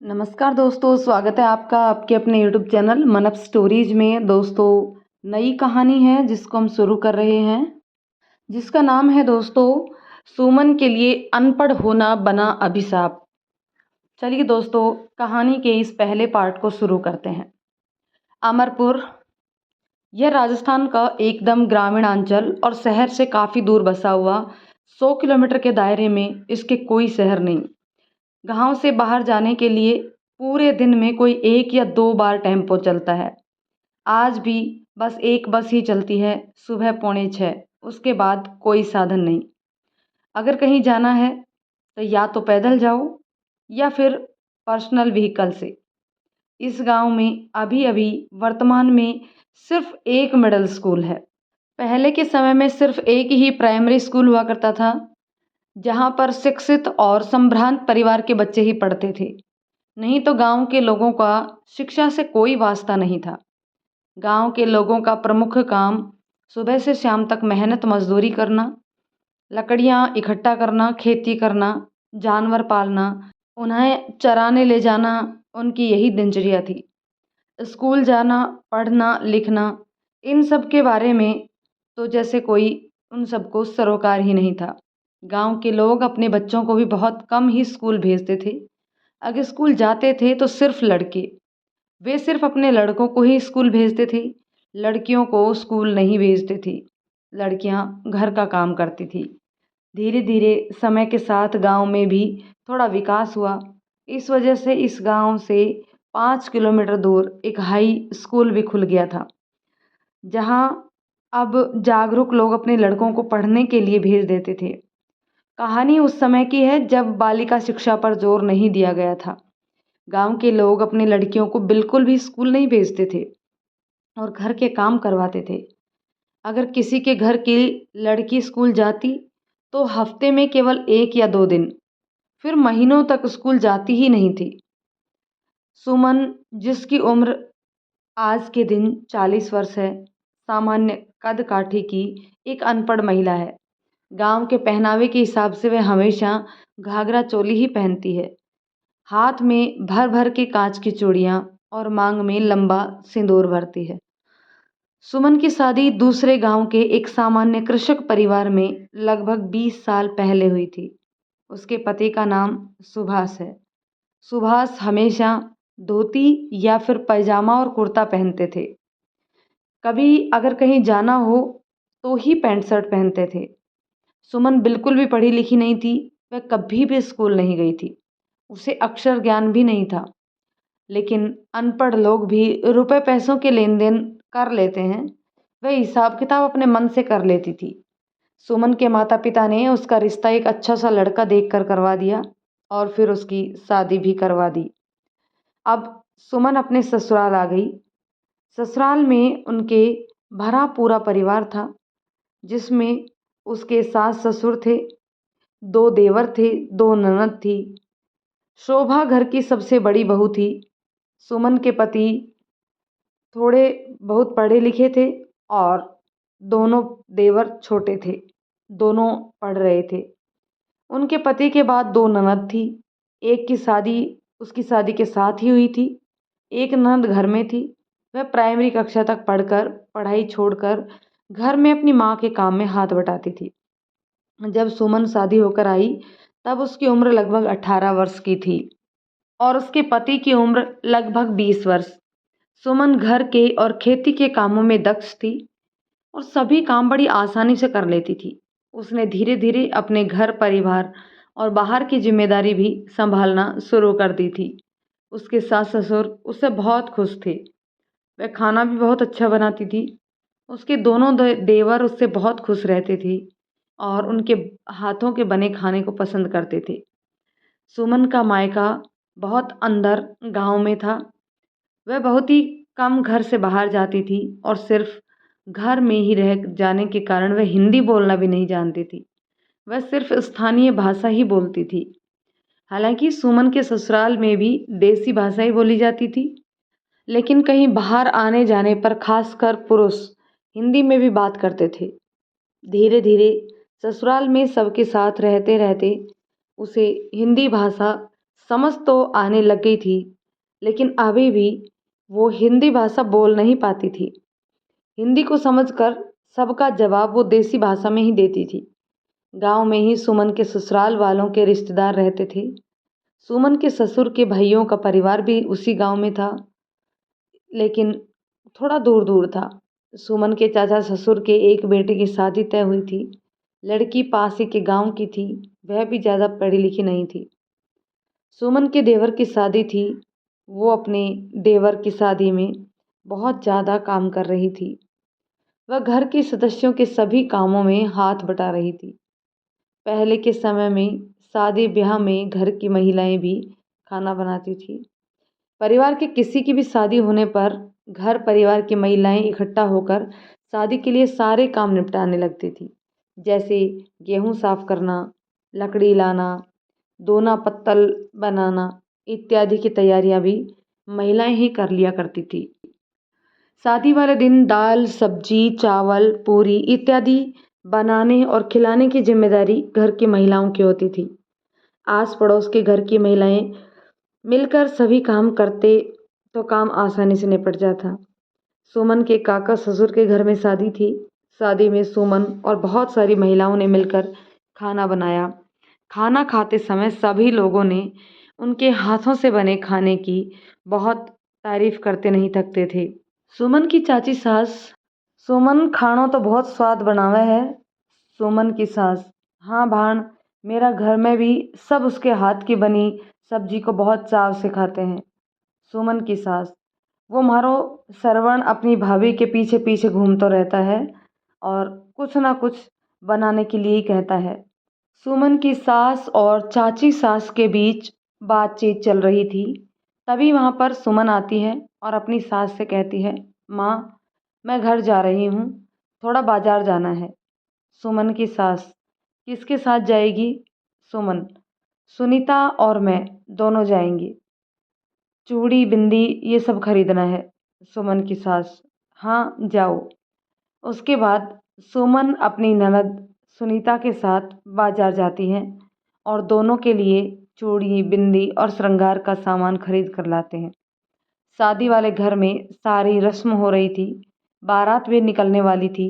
नमस्कार दोस्तों, स्वागत है आपका आपके अपने यूट्यूब चैनल मनप स्टोरीज में। दोस्तों, नई कहानी है जिसको हम शुरू कर रहे हैं, जिसका नाम है दोस्तों सुमन के लिए अनपढ़ होना बना अभिशाप। चलिए दोस्तों, कहानी के इस पहले पार्ट को शुरू करते हैं। अमरपुर, यह राजस्थान का एकदम ग्रामीण अंचल और शहर से काफ़ी दूर बसा हुआ 100 किलोमीटर के दायरे में इसके कोई शहर नहीं। गांव से बाहर जाने के लिए पूरे दिन में कोई 1 या 2 बार टेम्पो चलता है। आज भी बस एक बस ही चलती है, सुबह 5:45। उसके बाद कोई साधन नहीं। अगर कहीं जाना है तो या तो पैदल जाओ या फिर पर्सनल व्हीकल से। इस गांव में अभी अभी वर्तमान में सिर्फ एक मिडिल स्कूल है। पहले के समय में सिर्फ एक ही प्राइमरी स्कूल हुआ करता था, जहाँ पर शिक्षित और संभ्रांत परिवार के बच्चे ही पढ़ते थे। नहीं तो गांव के लोगों का शिक्षा से कोई वास्ता नहीं था। गांव के लोगों का प्रमुख काम सुबह से शाम तक मेहनत मजदूरी करना, लकड़ियां इकट्ठा करना, खेती करना, जानवर पालना, उन्हें चराने ले जाना, उनकी यही दिनचर्या थी। स्कूल जाना, पढ़ना लिखना, इन सब के बारे में तो जैसे कोई उन सबको सरोकार ही नहीं था। गांव के लोग अपने बच्चों को भी बहुत कम ही स्कूल भेजते थे। अगर स्कूल जाते थे तो सिर्फ लड़के। वे सिर्फ अपने लड़कों को ही स्कूल भेजते थे, लड़कियों को स्कूल नहीं भेजते थे। लड़कियां घर का काम करती थी। धीरे धीरे समय के साथ गांव में भी थोड़ा विकास हुआ। इस वजह से इस गांव से 5 किलोमीटर दूर एक हाई स्कूल भी खुल गया था, जहां अब जागरूक लोग अपने लड़कों को पढ़ने के लिए भेज देते थे। कहानी उस समय की है जब बालिका शिक्षा पर जोर नहीं दिया गया था। गांव के लोग अपनी लड़कियों को बिल्कुल भी स्कूल नहीं भेजते थे और घर के काम करवाते थे। अगर किसी के घर की लड़की स्कूल जाती तो हफ्ते में केवल 1 या 2 दिन, फिर महीनों तक स्कूल जाती ही नहीं थी। सुमन, जिसकी उम्र आज के दिन 40 वर्ष है, सामान्य कद काठी की एक अनपढ़ महिला है। गांव के पहनावे के हिसाब से वह हमेशा घाघरा चोली ही पहनती है। हाथ में भर भर के कांच की चूड़ियां और मांग में लंबा सिंदूर भरती है। सुमन की शादी दूसरे गांव के एक सामान्य कृषक परिवार में लगभग 20 साल पहले हुई थी। उसके पति का नाम सुभाष है। सुभाष हमेशा धोती या फिर पैजामा और कुर्ता पहनते थे। कभी अगर कहीं जाना हो तो ही पैंट शर्ट पहनते थे। सुमन बिल्कुल भी पढ़ी लिखी नहीं थी। वह कभी भी स्कूल नहीं गई थी। उसे अक्षर ज्ञान भी नहीं था। लेकिन अनपढ़ लोग भी रुपए पैसों के लेन देन कर लेते हैं। वह हिसाब किताब अपने मन से कर लेती थी। सुमन के माता पिता ने उसका रिश्ता एक अच्छा सा लड़का देखकर करवा दिया और फिर उसकी शादी भी करवा दी। अब सुमन अपने ससुराल आ गई। ससुराल में उनके भरा पूरा परिवार था, जिसमें उसके सास ससुर थे, 2 देवर थे, 2 ननद थी। शोभा घर की सबसे बड़ी बहू थी। सुमन के पति थोड़े बहुत पढ़े लिखे थे और दोनों देवर छोटे थे, दोनों पढ़ रहे थे। उनके पति के बाद 2 ननद थी। एक की शादी उसकी शादी के साथ ही हुई थी। एक ननद घर में थी। वह प्राइमरी कक्षा तक पढ़कर पढ़ाई छोड़कर घर में अपनी माँ के काम में हाथ बटाती थी। जब सुमन शादी होकर आई तब उसकी उम्र लगभग 18 वर्ष की थी और उसके पति की उम्र लगभग 20 वर्ष। सुमन घर के और खेती के कामों में दक्ष थी और सभी काम बड़ी आसानी से कर लेती थी। उसने धीरे धीरे अपने घर परिवार और बाहर की जिम्मेदारी भी संभालना शुरू कर दी थी। उसके सास ससुर उससे बहुत खुश थे। वह खाना भी बहुत अच्छा बनाती थी। उसके दोनों देवर उससे बहुत खुश रहते थे और उनके हाथों के बने खाने को पसंद करते थे। सुमन का मायका बहुत अंदर गांव में था। वह बहुत ही कम घर से बाहर जाती थी और सिर्फ घर में ही रह जाने के कारण वह हिंदी बोलना भी नहीं जानती थी। वह सिर्फ स्थानीय भाषा ही बोलती थी। हालांकि सुमन के ससुराल में भी देसी भाषा ही बोली जाती थी, लेकिन कहीं बाहर आने जाने पर खासकर पुरुष हिंदी में भी बात करते थे। धीरे धीरे ससुराल में सबके साथ रहते रहते उसे हिंदी भाषा समझ तो आने लग गई थी, लेकिन अभी भी वो हिंदी भाषा बोल नहीं पाती थी। हिंदी को समझकर सबका जवाब वो देसी भाषा में ही देती थी। गांव में ही सुमन के ससुराल वालों के रिश्तेदार रहते थे। सुमन के ससुर के भाइयों का परिवार भी उसी गांव में था, लेकिन थोड़ा दूर दूर था। सुमन के चाचा ससुर के एक बेटे की शादी तय हुई थी। लड़की पास ही के गांव की थी, वह भी ज़्यादा पढ़ी लिखी नहीं थी। सुमन के देवर की शादी थी। वो अपने देवर की शादी में बहुत ज़्यादा काम कर रही थी। वह घर के सदस्यों के सभी कामों में हाथ बटा रही थी। पहले के समय में शादी ब्याह में घर की महिलाएं भी खाना बनाती थी। परिवार के किसी की भी शादी होने पर घर परिवार की महिलाएं इकट्ठा होकर शादी के लिए सारे काम निपटाने लगती थी, जैसे गेहूं साफ करना, लकड़ी लाना, दोना पत्तल बनाना इत्यादि की तैयारियां भी महिलाएं ही कर लिया करती थी। शादी वाले दिन दाल, सब्जी, चावल, पूरी इत्यादि बनाने और खिलाने की जिम्मेदारी घर की महिलाओं की होती थी। आस पड़ोस के घर की महिलाएं मिलकर सभी काम करते तो काम आसानी से निपट जाता। सुमन के काका ससुर के घर में शादी थी। शादी में सुमन और बहुत सारी महिलाओं ने मिलकर खाना बनाया। खाना खाते समय सभी लोगों ने उनके हाथों से बने खाने की बहुत तारीफ करते नहीं थकते थे। सुमन की चाची सास, सुमन खानों तो बहुत स्वाद बनावे है। सुमन की सास, हाँ भाण, मेरा घर में भी सब उसके हाथ की बनी सब्जी को बहुत चाव से खाते हैं। सुमन की सास, वो मारो श्रवण अपनी भाभी के पीछे पीछे घूमता रहता है और कुछ ना कुछ बनाने के लिए ही कहता है। सुमन की सास और चाची सास के बीच बातचीत चल रही थी। तभी वहाँ पर सुमन आती है और अपनी सास से कहती है, माँ, मैं घर जा रही हूँ, थोड़ा बाजार जाना है। सुमन की सास, किसके साथ जाएगी? सुमन, सुनीता और मैं दोनों जाएंगी। चूड़ी बिंदी ये सब खरीदना है। सुमन की सास, हाँ जाओ। उसके बाद सुमन अपनी ननद सुनीता के साथ बाजार जाती हैं और दोनों के लिए चूड़ी बिंदी और श्रृंगार का सामान खरीद कर लाते हैं। शादी वाले घर में सारी रस्म हो रही थी। बारात भी निकलने वाली थी।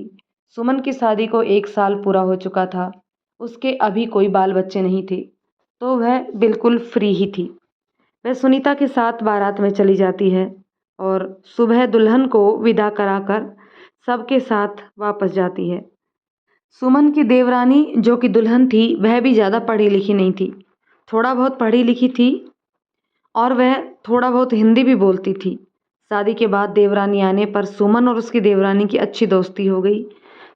सुमन की शादी को 1 साल पूरा हो चुका था। उसके अभी कोई बाल बच्चे नहीं थे, तो वह बिल्कुल फ्री ही थी। वह सुनीता के साथ बारात में चली जाती है और सुबह दुल्हन को विदा कराकर सबके साथ वापस जाती है। सुमन की देवरानी जो कि दुल्हन थी, वह भी ज़्यादा पढ़ी लिखी नहीं थी। थोड़ा बहुत पढ़ी लिखी थी और वह थोड़ा बहुत हिंदी भी बोलती थी। शादी के बाद देवरानी आने पर सुमन और उसकी देवरानी की अच्छी दोस्ती हो गई।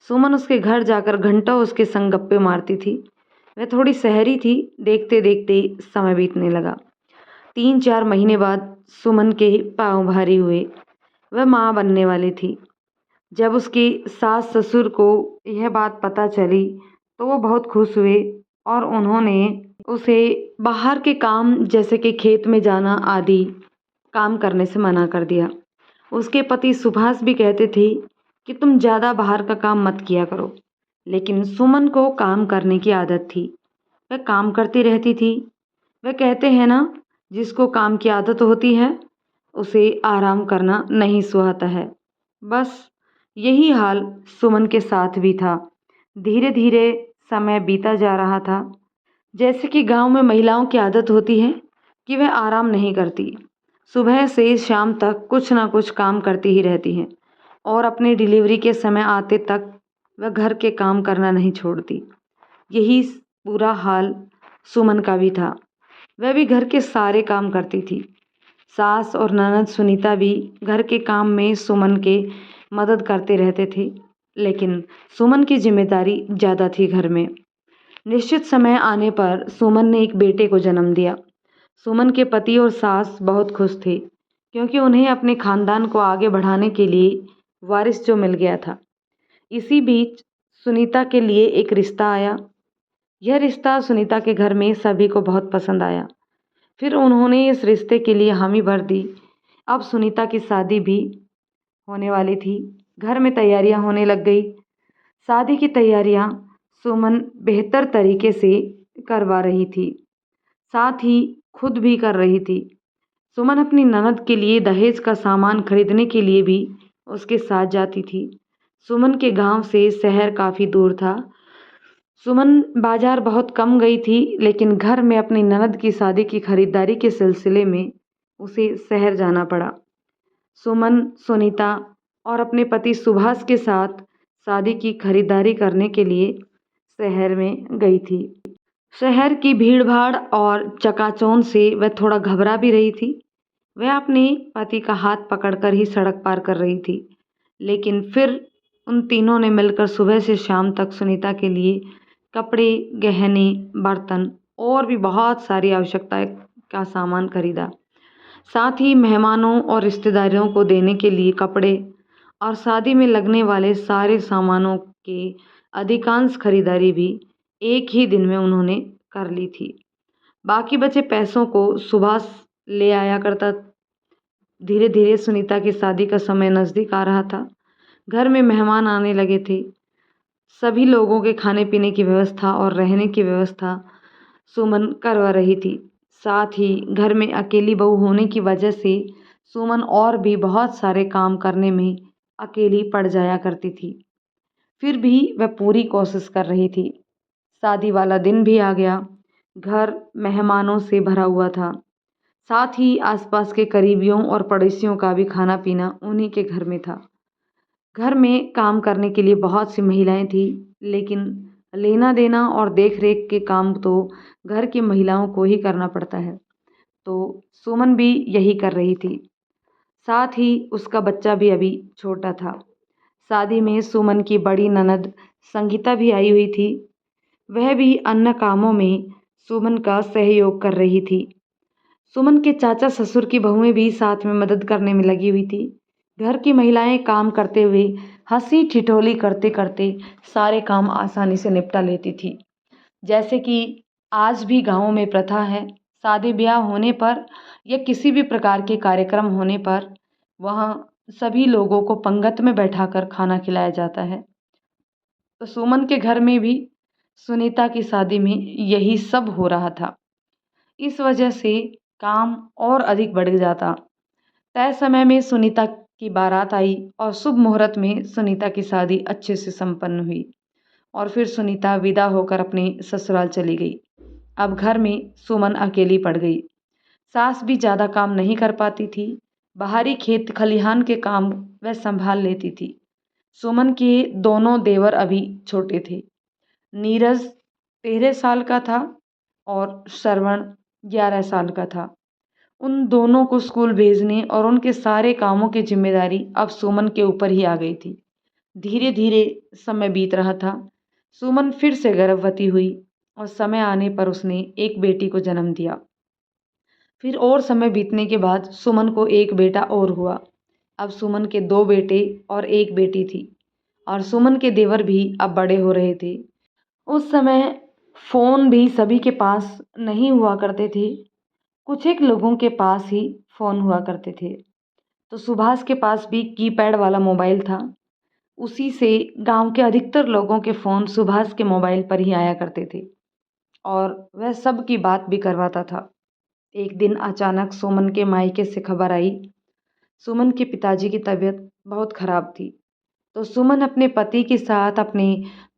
सुमन उसके घर जाकर घंटों उसके संग गप्पे मारती थी। वह थोड़ी शहरी थी। देखते देखते समय बीतने लगा। 3-4 महीने बाद सुमन के पाँव भारी हुए। वह माँ बनने वाली थी। जब उसकी सास ससुर को यह बात पता चली तो वो बहुत खुश हुए और उन्होंने उसे बाहर के काम जैसे कि खेत में जाना आदि काम करने से मना कर दिया। उसके पति सुभाष भी कहते थे कि तुम ज़्यादा बाहर का काम मत किया करो, लेकिन सुमन को काम करने की आदत थी। वह काम करती रहती थी। वह कहते हैं ना, जिसको काम की आदत होती है उसे आराम करना नहीं सुहाता है। बस यही हाल सुमन के साथ भी था। धीरे धीरे समय बीता जा रहा था। जैसे कि गांव में महिलाओं की आदत होती है कि वह आराम नहीं करती, सुबह से शाम तक कुछ ना कुछ काम करती ही रहती हैं और अपने डिलीवरी के समय आते तक वह घर के काम करना नहीं छोड़ती। यही पूरा हाल सुमन का भी था। वह भी घर के सारे काम करती थी। सास और ननद सुनीता भी घर के काम में सुमन के मदद करते रहते थे, लेकिन सुमन की जिम्मेदारी ज़्यादा थी घर में। निश्चित समय आने पर सुमन ने एक बेटे को जन्म दिया। सुमन के पति और सास बहुत खुश थे, क्योंकि उन्हें अपने खानदान को आगे बढ़ाने के लिए वारिस जो मिल गया था। इसी बीच सुनीता के लिए एक रिश्ता आया। यह रिश्ता सुनीता के घर में सभी को बहुत पसंद आया। फिर उन्होंने इस रिश्ते के लिए हामी भर दी। अब सुनीता की शादी भी होने वाली थी। घर में तैयारियां होने लग गई। शादी की तैयारियां सुमन बेहतर तरीके से करवा रही थी। साथ ही खुद भी कर रही थी। सुमन अपनी ननद के लिए दहेज का सामान खरीदने के लिए भी उसके साथ जाती थी। सुमन के गांव से शहर काफ़ी दूर था। सुमन बाजार बहुत कम गई थी, लेकिन घर में अपनी ननद की शादी की खरीदारी के सिलसिले में उसे शहर जाना पड़ा। सुमन, सुनीता और अपने पति सुभाष के साथ शादी की खरीदारी करने के लिए शहर में गई थी। शहर की भीड़-भाड़ और चकाचौंध से वह थोड़ा घबरा भी रही थी। वह अपने पति का हाथ पकड़कर ही सड़क पार कर रही थी, लेकिन फिर उन तीनों ने मिलकर सुबह से शाम तक सुनीता के लिए कपड़े, गहने, बर्तन और भी बहुत सारी आवश्यकता का सामान खरीदा। साथ ही मेहमानों और रिश्तेदारों को देने के लिए कपड़े और शादी में लगने वाले सारे सामानों की अधिकांश खरीदारी भी एक ही दिन में उन्होंने कर ली थी। बाकी बचे पैसों को सुभाष ले आया करता। धीरे धीरे सुनीता की शादी का समय नज़दीक आ रहा था। घर में मेहमान आने लगे थे। सभी लोगों के खाने पीने की व्यवस्था और रहने की व्यवस्था सुमन करवा रही थी। साथ ही घर में अकेली बहू होने की वजह से सुमन और भी बहुत सारे काम करने में अकेली पड़ जाया करती थी। फिर भी वह पूरी कोशिश कर रही थी। शादी वाला दिन भी आ गया। घर मेहमानों से भरा हुआ था। साथ ही आसपास के करीबियों और पड़ोसियों का भी खाना पीना उन्हीं के घर में था। घर में काम करने के लिए बहुत सी महिलाएं थीं, लेकिन लेना देना और देख रेख के काम तो घर की महिलाओं को ही करना पड़ता है। तो सुमन भी यही कर रही थी। साथ ही उसका बच्चा भी अभी छोटा था। शादी में सुमन की बड़ी ननद संगीता भी आई हुई थी। वह भी अन्य कामों में सुमन का सहयोग कर रही थी। सुमन के चाचा ससुर की बहुएं भी साथ में मदद करने में लगी हुई थी। घर की महिलाएं काम करते हुए हंसी ठिठोली करते करते सारे काम आसानी से निपटा लेती थी। जैसे कि आज भी गाँवों में प्रथा है, शादी ब्याह होने पर या किसी भी प्रकार के कार्यक्रम होने पर वहाँ सभी लोगों को पंगत में बैठाकर खाना खिलाया जाता है। तो सुमन के घर में भी सुनीता की शादी में यही सब हो रहा था। इस वजह से काम और अधिक बढ़ जाता। तय समय में सुनीता की बारात आई और शुभ मुहूर्त में सुनीता की शादी अच्छे से संपन्न हुई और फिर सुनीता विदा होकर अपने ससुराल चली गई। अब घर में सुमन अकेली पड़ गई। सास भी ज़्यादा काम नहीं कर पाती थी। बाहरी खेत खलिहान के काम वह संभाल लेती थी। सुमन के दोनों देवर अभी छोटे थे। नीरज 13 साल का था और श्रवण 11 साल का था। उन दोनों को स्कूल भेजने और उनके सारे कामों की जिम्मेदारी अब सुमन के ऊपर ही आ गई थी। धीरे धीरे समय बीत रहा था। सुमन फिर से गर्भवती हुई और समय आने पर उसने एक बेटी को जन्म दिया। फिर और समय बीतने के बाद सुमन को एक बेटा और हुआ। अब सुमन के 2 बेटे और 1 बेटी थी और सुमन के देवर भी अब बड़े हो रहे थे। उस समय फ़ोन भी सभी के पास नहीं हुआ करते थे। कुछ एक लोगों के पास ही फ़ोन हुआ करते थे। तो सुभाष के पास भी कीपैड वाला मोबाइल था। उसी से गांव के अधिकतर लोगों के फ़ोन सुभाष के मोबाइल पर ही आया करते थे और वह सब की बात भी करवाता था। एक दिन अचानक सुमन के मायके से खबर आई। सुमन के पिताजी की तबीयत बहुत ख़राब थी। तो सुमन अपने पति के साथ अपने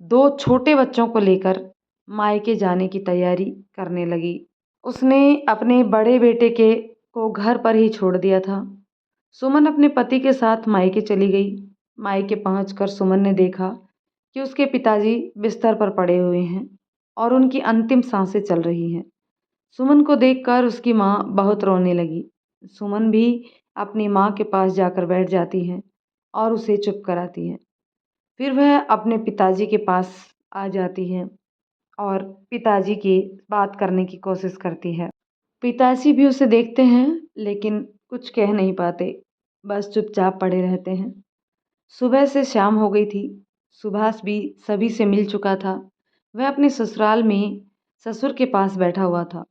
2 छोटे बच्चों को लेकर मायके जाने की तैयारी करने लगी। उसने अपने बड़े बेटे को घर पर ही छोड़ दिया था। सुमन अपने पति के साथ मायके चली गई। मायके पहुंचकर सुमन ने देखा कि उसके पिताजी बिस्तर पर पड़े हुए हैं और उनकी अंतिम सांसें चल रही हैं। सुमन को देखकर उसकी माँ बहुत रोने लगी। सुमन भी अपनी माँ के पास जाकर बैठ जाती है और उसे चुप कराती है। फिर वह अपने पिताजी के पास आ जाती है और पिताजी की बात करने की कोशिश करती है। पिताजी भी उसे देखते हैं, लेकिन कुछ कह नहीं पाते, बस चुपचाप पड़े रहते हैं। सुबह से शाम हो गई थी। सुभाष भी सभी से मिल चुका था। वह अपने ससुराल में ससुर के पास बैठा हुआ था।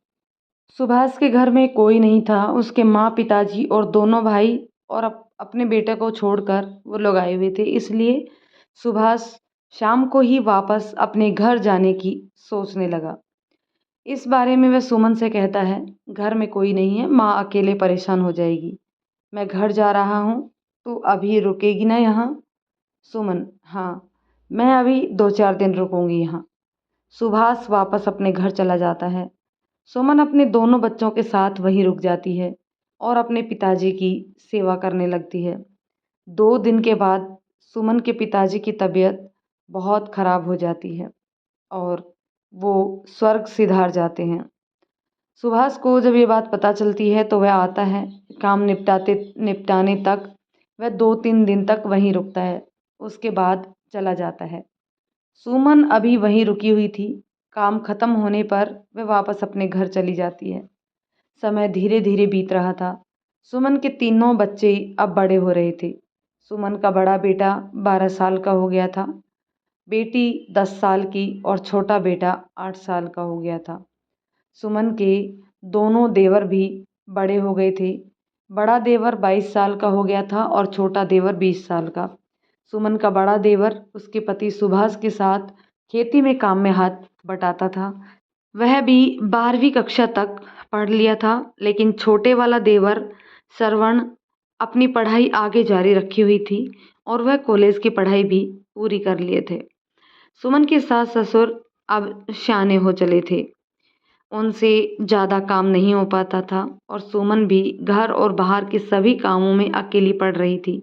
सुभाष के घर में कोई नहीं था। उसके माँ, पिताजी और दोनों भाई और अपने बेटे को छोड़कर वो लोग आए हुए थे। इसलिए सुभाष शाम को ही वापस अपने घर जाने की सोचने लगा। इस बारे में वह सुमन से कहता है, घर में कोई नहीं है, माँ अकेले परेशान हो जाएगी। मैं घर जा रहा हूँ, तू अभी रुकेगी ना यहाँ? सुमन, हाँ, मैं अभी 2-4 दिन रुकूंगी यहाँ। सुभाष वापस अपने घर चला जाता है। सुमन अपने दोनों बच्चों के साथ वहीं रुक जाती है और अपने पिताजी की सेवा करने लगती है। 2 दिन के बाद सुमन के पिताजी की तबीयत बहुत खराब हो जाती है और वो स्वर्ग सिधार जाते हैं। सुभाष को जब ये बात पता चलती है तो वह आता है। काम निपटाने तक वह 2-3 दिन तक वहीं रुकता है, उसके बाद चला जाता है। सुमन अभी वहीं रुकी हुई थी। काम खत्म होने पर वह वापस अपने घर चली जाती है। समय धीरे धीरे बीत रहा था। सुमन के तीनों बच्चे अब बड़े हो रहे थे। सुमन का बड़ा बेटा 12 साल का हो गया था, बेटी 10 साल की और छोटा बेटा 8 साल का हो गया था। सुमन के दोनों देवर भी बड़े हो गए थे। बड़ा देवर 22 साल का हो गया था और छोटा देवर 20 साल का। सुमन का बड़ा देवर उसके पति सुभाष के साथ खेती में काम में हाथ बटाता था। वह भी 12वीं कक्षा तक पढ़ लिया था, लेकिन छोटे वाला देवर श्रवण अपनी पढ़ाई आगे जारी रखी हुई थी और वह कॉलेज की पढ़ाई भी पूरी कर लिए थे। सुमन के सास ससुर अब शाने हो चले थे, उनसे ज़्यादा काम नहीं हो पाता था और सुमन भी घर और बाहर के सभी कामों में अकेली पड़ रही थी।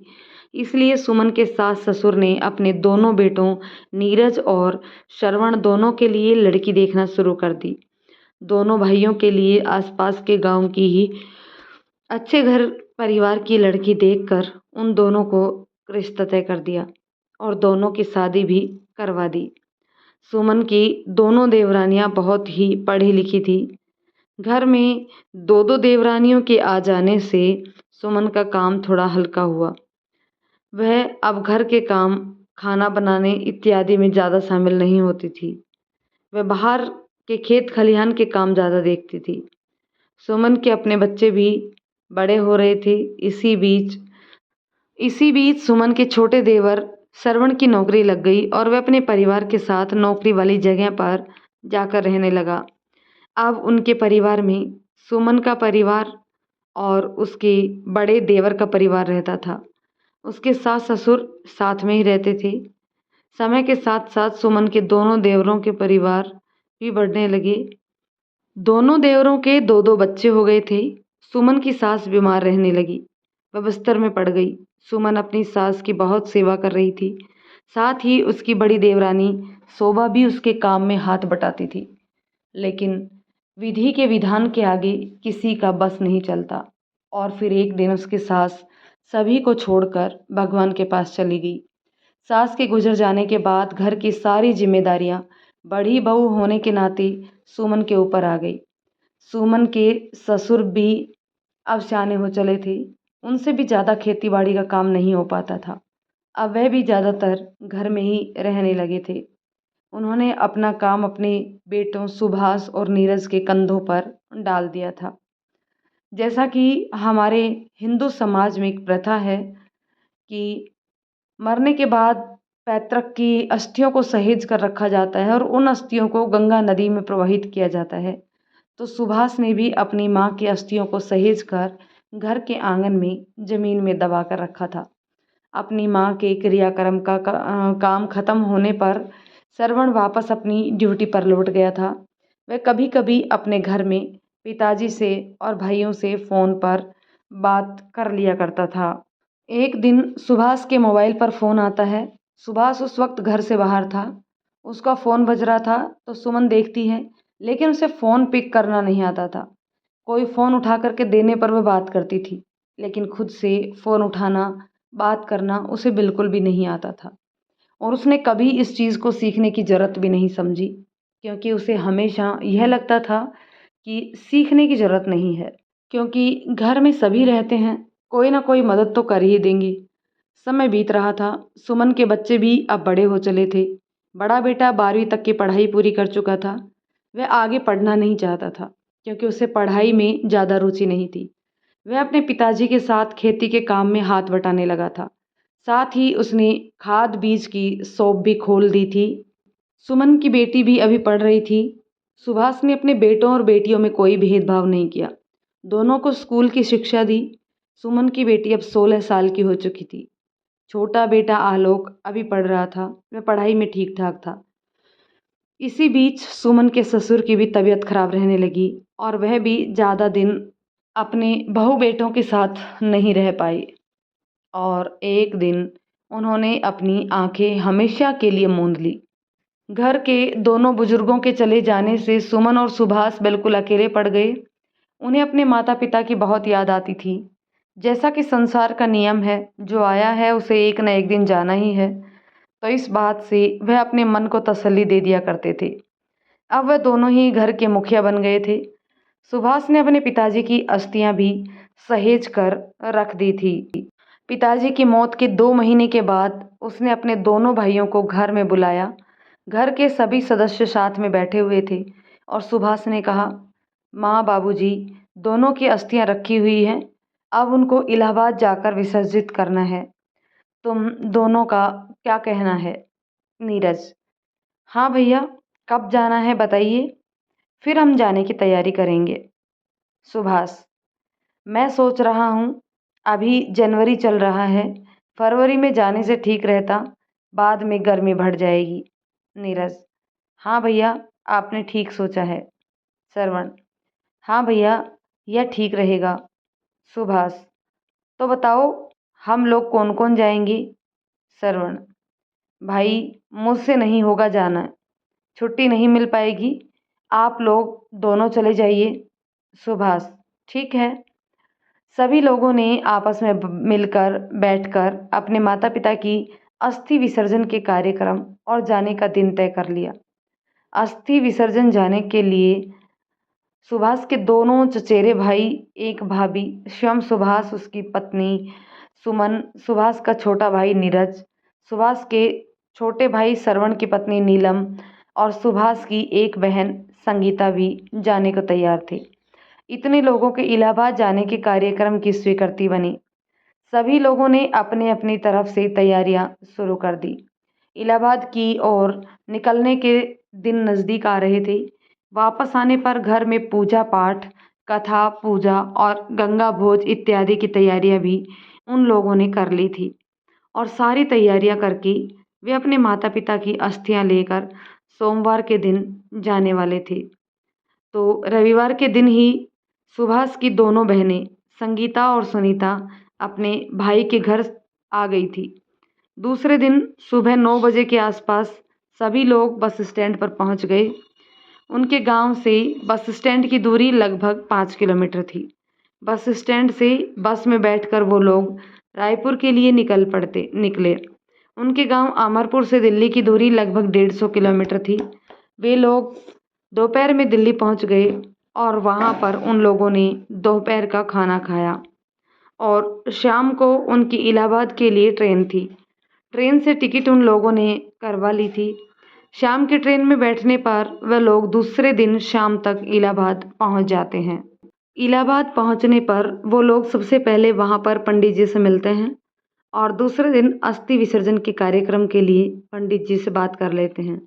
इसलिए सुमन के सास ससुर ने अपने दोनों बेटों नीरज और श्रवण दोनों के लिए लड़की देखना शुरू कर दी। दोनों भाइयों के लिए आसपास के गांव की ही अच्छे घर परिवार की लड़की देखकर उन दोनों को रिश्ता तय कर दिया और दोनों की शादी भी करवा दी। सुमन की दोनों देवरानियां बहुत ही पढ़ी लिखी थी। घर में 2-2 देवरानियों के आ जाने से सुमन का काम थोड़ा हल्का हुआ। वह अब घर के काम, खाना बनाने इत्यादि में ज़्यादा शामिल नहीं होती थी। वह बाहर के खेत खलिहान के काम ज़्यादा देखती थी। सुमन के अपने बच्चे भी बड़े हो रहे थे। इसी बीच सुमन के छोटे देवर श्रवण की नौकरी लग गई और वह अपने परिवार के साथ नौकरी वाली जगह पर जाकर रहने लगा। अब उनके परिवार में सुमन का परिवार और उसके बड़े देवर का परिवार रहता था। उसके सास ससुर साथ में ही रहते थे। समय के साथ साथ सुमन के दोनों देवरों के परिवार भी बढ़ने लगे। दोनों देवरों के 2-2 बच्चे हो गए थे। सुमन की सास बीमार रहने लगी, वह बिस्तर में पड़ गई। सुमन अपनी सास की बहुत सेवा कर रही थी। साथ ही उसकी बड़ी देवरानी शोभा भी उसके काम में हाथ बटाती थी, लेकिन विधि के विधान के आगे किसी का बस नहीं चलता। और फिर एक दिन उसकी सास सभी को छोड़कर भगवान के पास चली गई। सास के गुजर जाने के बाद घर की सारी जिम्मेदारियां बड़ी बहू होने के नाते सुमन के ऊपर आ गई। सुमन के ससुर भी अब सियाने हो चले थे। उनसे भी ज़्यादा खेती बाड़ी का काम नहीं हो पाता था। अब वह भी ज़्यादातर घर में ही रहने लगे थे। उन्होंने अपना काम अपने बेटों सुभाष और नीरज के कंधों पर डाल दिया था। जैसा कि हमारे हिंदू समाज में एक प्रथा है कि मरने के बाद पैतृक की अस्थियों को सहेज कर रखा जाता है और उन अस्थियों को गंगा नदी में प्रवाहित किया जाता है। तो सुभाष ने भी अपनी माँ की अस्थियों को सहेज कर घर के आंगन में जमीन में दबा कर रखा था। अपनी माँ के क्रियाक्रम का काम खत्म होने पर श्रवण वापस अपनी ड्यूटी पर लौट गया था। वह कभी कभी अपने घर में पिताजी से और भाइयों से फ़ोन पर बात कर लिया करता था। एक दिन सुभाष के मोबाइल पर फ़ोन आता है। सुभाष उस वक्त घर से बाहर था। उसका फ़ोन बज रहा था तो सुमन देखती है, लेकिन उसे फ़ोन पिक करना नहीं आता था। कोई फ़ोन उठा करके देने पर वह बात करती थी, लेकिन खुद से फ़ोन उठाना, बात करना उसे बिल्कुल भी नहीं आता था। और उसने कभी इस चीज़ को सीखने की ज़रूरत भी नहीं समझी, क्योंकि उसे हमेशा यह लगता था कि सीखने की ज़रूरत नहीं है, क्योंकि घर में सभी रहते हैं, कोई ना कोई मदद तो कर ही देंगे। समय बीत रहा था। सुमन के बच्चे भी अब बड़े हो चले थे। बड़ा बेटा 12वीं तक की पढ़ाई पूरी कर चुका था। वह आगे पढ़ना नहीं चाहता था, क्योंकि उसे पढ़ाई में ज़्यादा रुचि नहीं थी। वह अपने पिताजी के साथ खेती के काम में हाथ बटाने लगा था। साथ ही उसने खाद बीज की शॉप भी खोल दी थी। सुमन की बेटी भी अभी पढ़ रही थी। सुभाष ने अपने बेटों और बेटियों में कोई भेदभाव नहीं किया, दोनों को स्कूल की शिक्षा दी। सुमन की बेटी अब 16 साल की हो चुकी थी। छोटा बेटा आलोक अभी पढ़ रहा था, वह पढ़ाई में ठीक ठाक था। इसी बीच सुमन के ससुर की भी तबीयत खराब रहने लगी और वह भी ज़्यादा दिन अपने बहू बेटों के साथ नहीं रह पाई और एक दिन उन्होंने अपनी आंखें हमेशा के लिए मूंद ली। घर के दोनों बुजुर्गों के चले जाने से सुमन और सुभाष बिल्कुल अकेले पड़ गए। उन्हें अपने माता पिता की बहुत याद आती थी। जैसा कि संसार का नियम है, जो आया है उसे एक न एक दिन जाना ही है, तो इस बात से वह अपने मन को तसल्ली दे दिया करते थे। अब वह दोनों ही घर के मुखिया बन गए थे। सुभाष ने अपने पिताजी की अस्थियां भी सहेज कर रख दी थी। पिताजी की मौत के 2 महीने के बाद उसने अपने दोनों भाइयों को घर में बुलाया। घर के सभी सदस्य साथ में बैठे हुए थे और सुभाष ने कहा, माँ बाबूजी दोनों की अस्थियां रखी हुई हैं, अब उनको इलाहाबाद जाकर विसर्जित करना है। तुम दोनों का क्या कहना है? नीरज, हाँ भैया, कब जाना है बताइए, फिर हम जाने की तैयारी करेंगे। सुभाष, मैं सोच रहा हूँ अभी जनवरी चल रहा है, फरवरी में जाने से ठीक रहता, बाद में गर्मी बढ़ जाएगी। नीरज, हाँ भैया, आपने ठीक सोचा है। श्रवण, हाँ भैया, यह ठीक रहेगा। सुभाष, तो बताओ हम लोग कौन कौन जाएंगे? श्रवण, भाई मुझसे नहीं होगा जाना, छुट्टी नहीं मिल पाएगी, आप लोग दोनों चले जाइए। सुभाष, ठीक है। सभी लोगों ने आपस में मिलकर बैठकर अपने माता पिता की अस्थि विसर्जन के कार्यक्रम और जाने का दिन तय कर लिया। अस्थि विसर्जन जाने के लिए सुभाष के दोनों चचेरे भाई, एक भाभी, स्वयं सुभाष, उसकी पत्नी सुमन, सुभाष का छोटा भाई नीरज, सुभाष के छोटे भाई श्रवण की पत्नी नीलम और सुभाष की एक बहन संगीता भी जाने को तैयार थे। इतने लोगों के इलाहाबाद जाने के कार्यक्रम की स्वीकृति बनी। सभी लोगों ने अपने अपनी तरफ से तैयारियां शुरू कर दी। इलाहाबाद की ओर निकलने के दिन नज़दीक आ रहे थे। वापस आने पर घर में पूजा पाठ, कथा, पूजा और गंगा भोज इत्यादि की तैयारियां भी उन लोगों ने कर ली थी और सारी तैयारियां करके वे अपने माता पिता की अस्थियां लेकर सोमवार के दिन जाने वाले थे। तो रविवार के दिन ही सुभाष की दोनों बहनें संगीता और सुनीता अपने भाई के घर आ गई थी। दूसरे दिन सुबह 9 बजे के आसपास सभी लोग बस स्टैंड पर पहुंच गए। उनके गांव से बस स्टैंड की दूरी लगभग 5 किलोमीटर थी। बस स्टैंड से बस में बैठकर वो लोग रायपुर के लिए निकले। उनके गांव अमरपुर से दिल्ली की दूरी लगभग 150 किलोमीटर थी। वे लोग दोपहर में दिल्ली पहुंच गए और वहां पर उन लोगों ने दोपहर का खाना खाया और शाम को उनकी इलाहाबाद के लिए ट्रेन थी। ट्रेन से टिकट उन लोगों ने करवा ली थी। शाम की ट्रेन में बैठने पर वह लोग दूसरे दिन शाम तक इलाहाबाद पहुंच जाते हैं। इलाहाबाद पहुंचने पर वो लोग सबसे पहले वहां पर पंडित जी से मिलते हैं और दूसरे दिन अस्थि विसर्जन के कार्यक्रम के लिए पंडित जी से बात कर लेते हैं।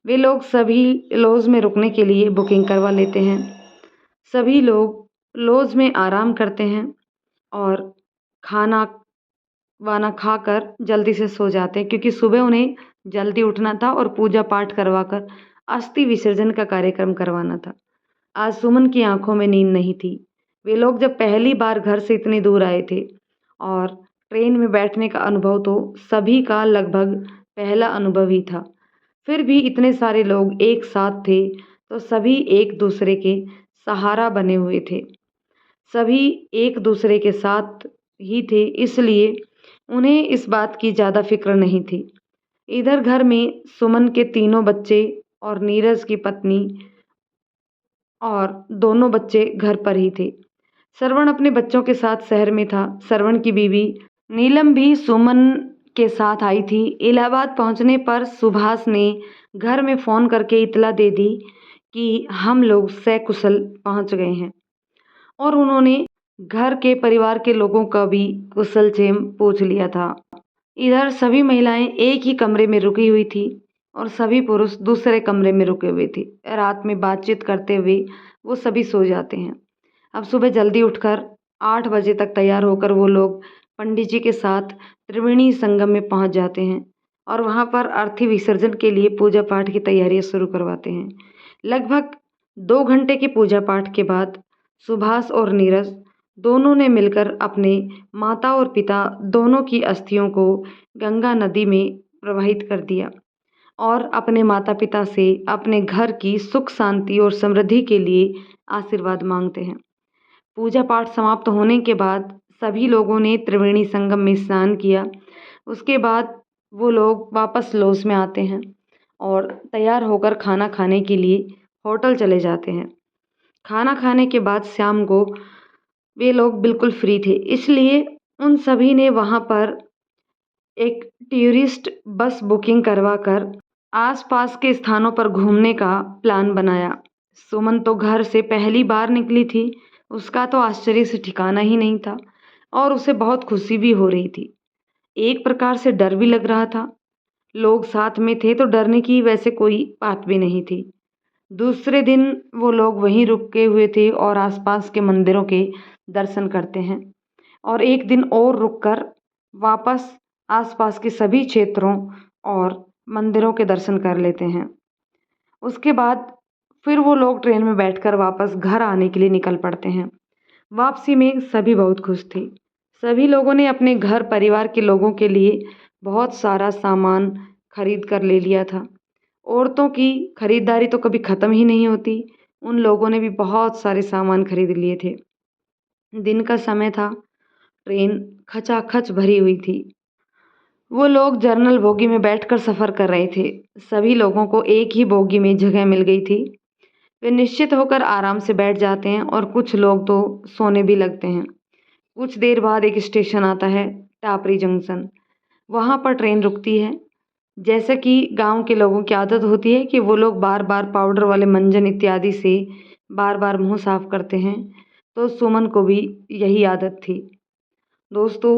वे लोग सभी लॉज में रुकने के लिए बुकिंग करवा लेते हैं। सभी लोग लॉज में आराम करते हैं और खाना वाना खाकर जल्दी से सो जाते हैं, क्योंकि सुबह उन्हें जल्दी उठना था और पूजा पाठ करवाकर अस्थि विसर्जन का कार्यक्रम करवाना था। आज सुमन की आंखों में नींद नहीं थी। वे लोग जब पहली बार घर से इतनी दूर आए थे और ट्रेन में बैठने का अनुभव तो सभी का लगभग पहला अनुभव ही था। फिर भी इतने सारे लोग एक साथ थे तो सभी एक दूसरे के सहारा बने हुए थे। सभी एक दूसरे के साथ ही थे, इसलिए उन्हें इस बात की ज़्यादा फिक्र नहीं थी। इधर घर में सुमन के तीनों बच्चे और नीरज की पत्नी और दोनों बच्चे घर पर ही थे। श्रवण अपने बच्चों के साथ शहर में था। श्रवण की बीवी नीलम भी सुमन के साथ आई थी। इलाहाबाद पहुंचने पर सुभाष ने घर में फ़ोन करके इतला दे दी कि हम लोग सकुशल पहुंच गए हैं और उन्होंने घर के परिवार के लोगों का भी कुशल क्षेम पूछ लिया था। इधर सभी महिलाएं एक ही कमरे में रुकी हुई थी। और सभी पुरुष दूसरे कमरे में रुके हुए थे। रात में बातचीत करते हुए वो सभी सो जाते हैं। अब सुबह जल्दी उठकर 8 बजे तक तैयार होकर वो लोग पंडित जी के साथ त्रिवेणी संगम में पहुंच जाते हैं और वहां पर अर्थी विसर्जन के लिए पूजा पाठ की तैयारियां शुरू करवाते हैं। लगभग 2 घंटे की पूजा पाठ के बाद सुभाष और नीरज दोनों ने मिलकर अपने माता और पिता दोनों की अस्थियों को गंगा नदी में प्रवाहित कर दिया और अपने माता पिता से अपने घर की सुख शांति और समृद्धि के लिए आशीर्वाद मांगते हैं। पूजा पाठ समाप्त होने के बाद सभी लोगों ने त्रिवेणी संगम में स्नान किया। उसके बाद वो लोग वापस लॉज में आते हैं और तैयार होकर खाना खाने के लिए होटल चले जाते हैं। खाना खाने के बाद शाम को वे लोग बिल्कुल फ्री थे, इसलिए उन सभी ने वहाँ पर एक टूरिस्ट बस बुकिंग करवाकर आसपास के स्थानों पर घूमने का प्लान बनाया। सुमन तो घर से पहली बार निकली थी, उसका तो आश्चर्य से ठिकाना ही नहीं था और उसे बहुत खुशी भी हो रही थी। एक प्रकार से डर भी लग रहा था। लोग साथ में थे तो डरने की वैसे कोई बात भी नहीं थी। दूसरे दिन वो लोग वहीं रुके हुए थे और आसपास के मंदिरों के दर्शन करते हैं और एक दिन और रुककर वापस आसपास के सभी क्षेत्रों और मंदिरों के दर्शन कर लेते हैं। उसके बाद फिर वो लोग ट्रेन में बैठकर वापस घर आने के लिए निकल पड़ते हैं। वापसी में सभी बहुत खुश थे। सभी लोगों ने अपने घर परिवार के लोगों के लिए बहुत सारा सामान खरीद कर ले लिया था। औरतों की खरीदारी तो कभी ख़त्म ही नहीं होती। उन लोगों ने भी बहुत सारे सामान खरीद लिए थे। दिन का समय था, ट्रेन खचाखच भरी हुई थी। वो लोग जनरल बोगी में बैठकर सफ़र कर रहे थे। सभी लोगों को एक ही बोगी में जगह मिल गई थी। वे निश्चित होकर आराम से बैठ जाते हैं और कुछ लोग तो सोने भी लगते हैं। कुछ देर बाद एक स्टेशन आता है, टापरी जंक्शन। वहाँ पर ट्रेन रुकती है। जैसे कि गांव के लोगों की आदत होती है कि वो लोग बार बार पाउडर वाले मंजन इत्यादि से बार बार मुंह साफ करते हैं, तो सुमन को भी यही आदत थी। दोस्तों,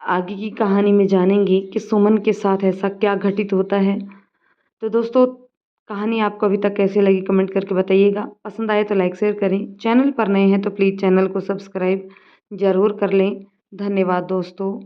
आगे की कहानी में जानेंगे कि सुमन के साथ ऐसा क्या घटित होता है। तो दोस्तों, कहानी आपको अभी तक कैसी लगी कमेंट करके बताइएगा। पसंद आए तो लाइक शेयर करें। चैनल पर नए हैं तो प्लीज़ चैनल को सब्सक्राइब ज़रूर कर लें। धन्यवाद दोस्तों।